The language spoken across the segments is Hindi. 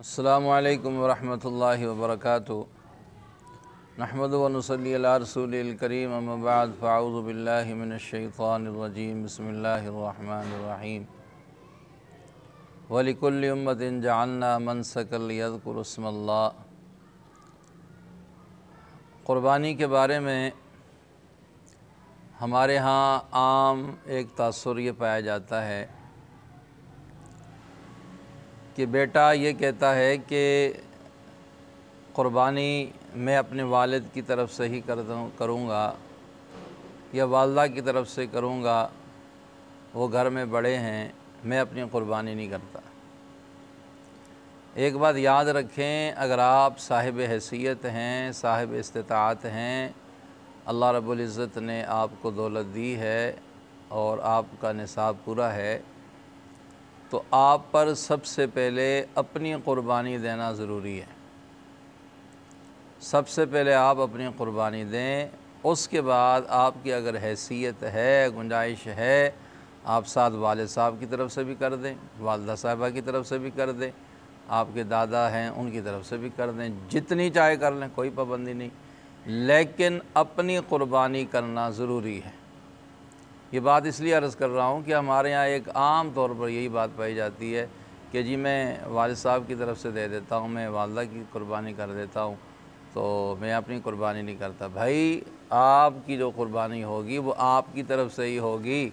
अस्सलामु अलैकुम वरहमतुल्लाहि वबरकातुहू। नहमदु व नुसल्ली अला रसूलिल करीम, अम्मा बाद, फ़अऊज़ु बिल्लाहि मिनश्शैतानिर रजीम, बिस्मिल्लाहिर रहमानिर रहीम। व लिकुल्लि उम्मतिन जअलना मनसकन लियज़कुरु इस्मल्लाह। क़ुरबानी के बारे में हमारे यहाँ आम एक तासुर ये पाया जाता है कि बेटा ये कहता है कि क़ुरबानी मैं अपने वालिद की तरफ़ से ही करूँगा या वालदा की तरफ़ से करूँगा, वो घर में बड़े हैं, मैं अपनी क़ुरबानी नहीं करता। एक बात याद रखें, अगर आप साहिब हैसियत हैं, साहिब इस्तिताअत हैं, अल्लाह रब्बुल इज़्ज़त ने आपको दौलत दी है और आपका निसाब पूरा है, तो आप पर सबसे पहले अपनी क़ुरबानी देना ज़रूरी है। सबसे पहले आप अपनी क़ुरबानी दें, उसके बाद आपकी अगर हैसियत है, गुंजाइश है, आप साथ वालिद साहब की तरफ़ से भी कर दें, वालदा साहिबा की तरफ़ से भी कर दें, आपके दादा हैं उनकी तरफ़ से भी कर दें, जितनी चाहे कर लें, कोई पाबंदी नहीं, लेकिन अपनी क़ुरबानी करना ज़रूरी है। ये बात इसलिए अर्ज़ कर रहा हूँ कि हमारे यहाँ एक आम तौर पर यही बात पाई जाती है कि जी मैं वालिद साहब की तरफ़ से दे देता हूँ, मैं वालदा की क़ुरबानी कर देता हूँ, तो मैं अपनी क़ुरबानी नहीं करता। भाई, आपकी जो क़ुरबानी होगी वो आपकी तरफ़ से ही होगी,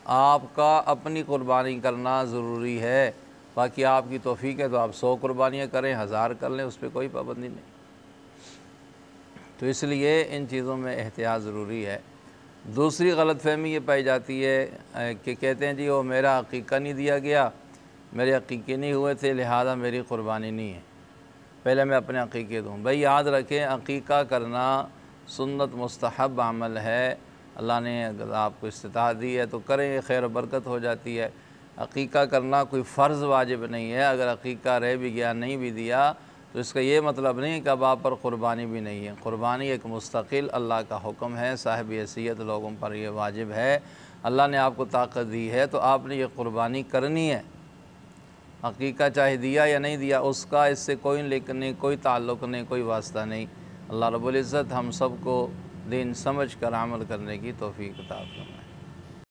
आपका अपनी क़ुरबानी करना ज़रूरी है। बाकी आपकी तौफ़ीक है तो आप 100 क़ुरबानियाँ करें, 1000 कर लें, उस पर कोई पाबंदी नहीं। तो इसलिए इन चीज़ों में एहतियात ज़रूरी है। दूसरी गलतफ़हमी ये पाई जाती है कि कहते हैं जी वो मेरा अक़ीक़ा नहीं दिया गया, मेरे अक़ीक़े नहीं हुए थे, लिहाजा मेरी क़ुरबानी नहीं है, पहले मैं अपने अक़ीक़े दूँ। भाई याद रखें, अक़ीक़ा करना सुन्नत मुस्तहब अमल है। अल्लाह ने अगर आपको इस्तिताअत दी है तो करें, खैर बरकत हो जाती है। अक़ीक़ा करना कोई फ़र्ज़ वाजिब नहीं है। अगर अक़ीक़ा रह भी गया, नहीं भी दिया, तो इसका ये मतलब नहीं कि अब आप पर क़ुरबानी भी नहीं है। क़ुरबानी एक मुस्तक़िल अल्लाह का हुक्म है, साहिब हैसियत लोगों पर यह वाजिब है। अल्लाह ने आपको ताक़त दी है तो आपने ये क़ुरबानी करनी है। अक़ीक़ा चाहे दिया या नहीं दिया, उसका इससे कोई लिंक नहीं, कोई ताल्लुक़ नहीं, कोई वास्ता नहीं। अल्लाह रब्बुल इज़्ज़त हम सब को दीन समझ कर अमल करने की तौफ़ीक़ अता फरमाए।